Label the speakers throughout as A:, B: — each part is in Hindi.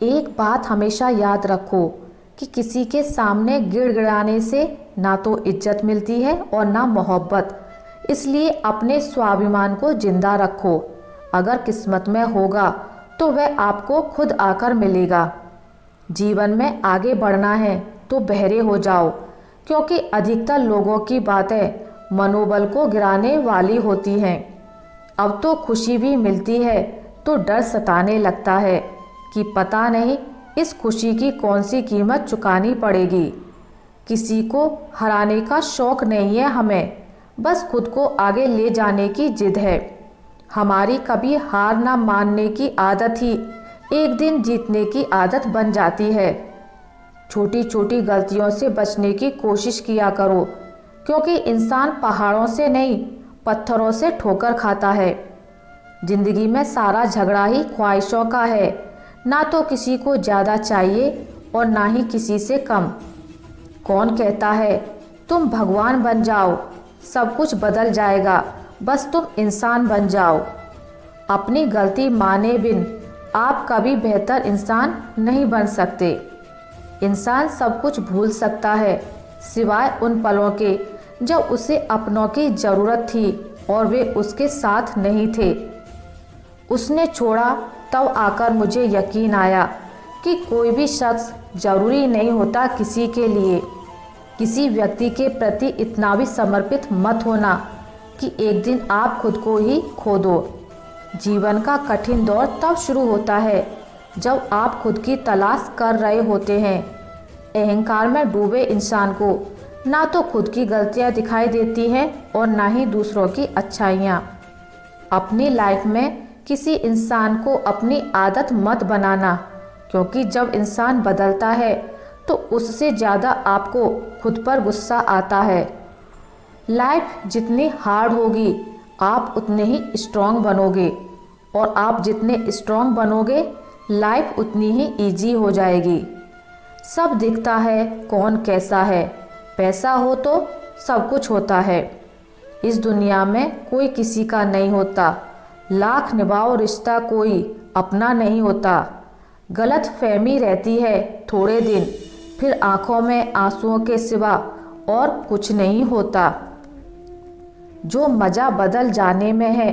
A: एक बात हमेशा याद रखो कि किसी के सामने गिड़गिड़ाने से ना तो इज्जत मिलती है और ना मोहब्बत। इसलिए अपने स्वाभिमान को जिंदा रखो। अगर किस्मत में होगा तो वह आपको खुद आकर मिलेगा। जीवन में आगे बढ़ना है तो बहरे हो जाओ, क्योंकि अधिकतर लोगों की बातें मनोबल को गिराने वाली होती हैं। अब तो खुशी भी मिलती है तो डर सताने लगता है कि पता नहीं इस खुशी की कौन सी कीमत चुकानी पड़ेगी। किसी को हराने का शौक नहीं है हमें, बस खुद को आगे ले जाने की जिद है। हमारी कभी हार ना मानने की आदत ही एक दिन जीतने की आदत बन जाती है। छोटी छोटी गलतियों से बचने की कोशिश किया करो, क्योंकि इंसान पहाड़ों से नहीं पत्थरों से ठोकर खाता है। जिंदगी में सारा झगड़ा ही ख्वाहिशों का है, ना तो किसी को ज़्यादा चाहिए और ना ही किसी से कम। कौन कहता है तुम भगवान बन जाओ, सब कुछ बदल जाएगा, बस तुम इंसान बन जाओ। अपनी गलती माने बिन आप कभी बेहतर इंसान नहीं बन सकते। इंसान सब कुछ भूल सकता है सिवाय उन पलों के जब उसे अपनों की ज़रूरत थी और वे उसके साथ नहीं थे। उसने छोड़ा तब आकर मुझे यकीन आया कि कोई भी शख्स ज़रूरी नहीं होता किसी के लिए। किसी व्यक्ति के प्रति इतना भी समर्पित मत होना कि एक दिन आप खुद को ही खो दो। जीवन का कठिन दौर तब शुरू होता है जब आप खुद की तलाश कर रहे होते हैं। अहंकार में डूबे इंसान को ना तो खुद की गलतियां दिखाई देती हैं और ना ही दूसरों की अच्छाइयाँ। अपनी लाइफ में किसी इंसान को अपनी आदत मत बनाना, क्योंकि जब इंसान बदलता है तो उससे ज़्यादा आपको खुद पर गुस्सा आता है। लाइफ जितनी हार्ड होगी आप उतने ही स्ट्रांग बनोगे, और आप जितने स्ट्रांग बनोगे लाइफ उतनी ही इजी हो जाएगी। सब दिखता है कौन कैसा है, पैसा हो तो सब कुछ होता है। इस दुनिया में कोई किसी का नहीं होता, लाख निभाओ रिश्ता कोई अपना नहीं होता। गलत फहमी रहती है थोड़े दिन, फिर आंखों में आंसुओं के सिवा और कुछ नहीं होता। जो मज़ा बदल जाने में है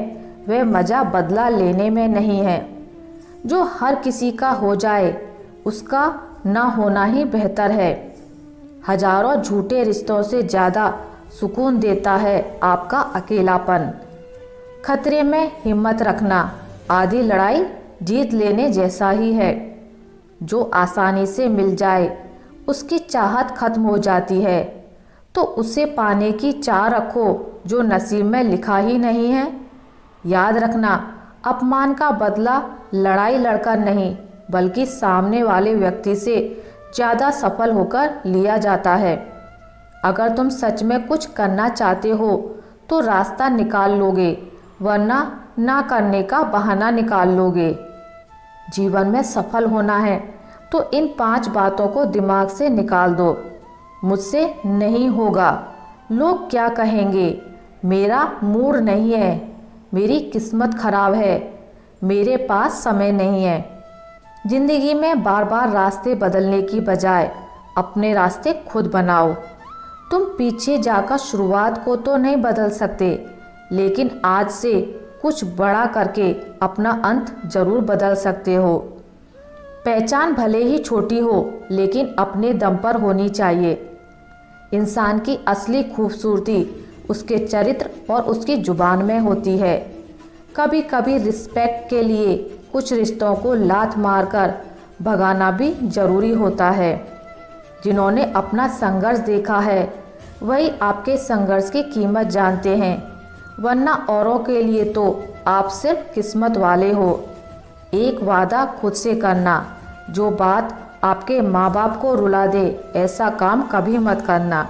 A: वह मज़ा बदला लेने में नहीं है। जो हर किसी का हो जाए उसका ना होना ही बेहतर है। हजारों झूठे रिश्तों से ज़्यादा सुकून देता है आपका अकेलापन। खतरे में हिम्मत रखना आधी लड़ाई जीत लेने जैसा ही है। जो आसानी से मिल जाए उसकी चाहत खत्म हो जाती है, तो उसे पाने की चाह रखो जो नसीब में लिखा ही नहीं है। याद रखना, अपमान का बदला लड़ाई लड़कर नहीं बल्कि सामने वाले व्यक्ति से ज़्यादा सफल होकर लिया जाता है। अगर तुम सच में कुछ करना चाहते हो तो रास्ता निकाल लोगे, वरना ना करने का बहाना निकाल लोगे। जीवन में सफल होना है तो इन 5 बातों को दिमाग से निकाल दो। मुझसे नहीं होगा, लोग क्या कहेंगे, मेरा मूड नहीं है, मेरी किस्मत खराब है, मेरे पास समय नहीं है। जिंदगी में बार बार रास्ते बदलने की बजाय अपने रास्ते खुद बनाओ। तुम पीछे जाकर शुरुआत को तो नहीं बदल सकते, लेकिन आज से कुछ बड़ा करके अपना अंत जरूर बदल सकते हो। पहचान भले ही छोटी हो लेकिन अपने दम पर होनी चाहिए। इंसान की असली खूबसूरती उसके चरित्र और उसकी जुबान में होती है। कभी कभी रिस्पेक्ट के लिए कुछ रिश्तों को लात मारकर भगाना भी जरूरी होता है। जिन्होंने अपना संघर्ष देखा है वही आपके संघर्ष की कीमत जानते हैं, वरना औरों के लिए तो आप सिर्फ किस्मत वाले हो। एक वादा खुद से करना, जो बात आपके माँ बाप को रुला दे ऐसा काम कभी मत करना।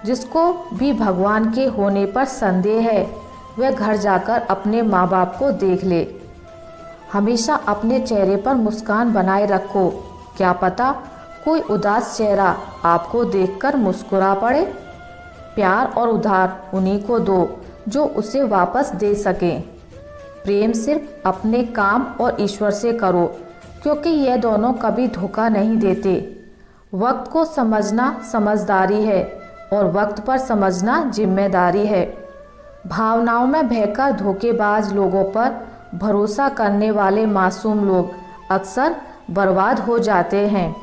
A: जिसको भी भगवान के होने पर संदेह है वह घर जाकर अपने माँ बाप को देख ले। हमेशा अपने चेहरे पर मुस्कान बनाए रखो, क्या पता कोई उदास चेहरा आपको देखकर मुस्कुरा पड़े। प्यार और उधार उन्हीं को दो जो उसे वापस दे सकें। प्रेम सिर्फ अपने काम और ईश्वर से करो, क्योंकि ये दोनों कभी धोखा नहीं देते। वक्त को समझना समझदारी है और वक्त पर समझना जिम्मेदारी है। भावनाओं में बहकर धोखेबाज लोगों पर भरोसा करने वाले मासूम लोग अक्सर बर्बाद हो जाते हैं।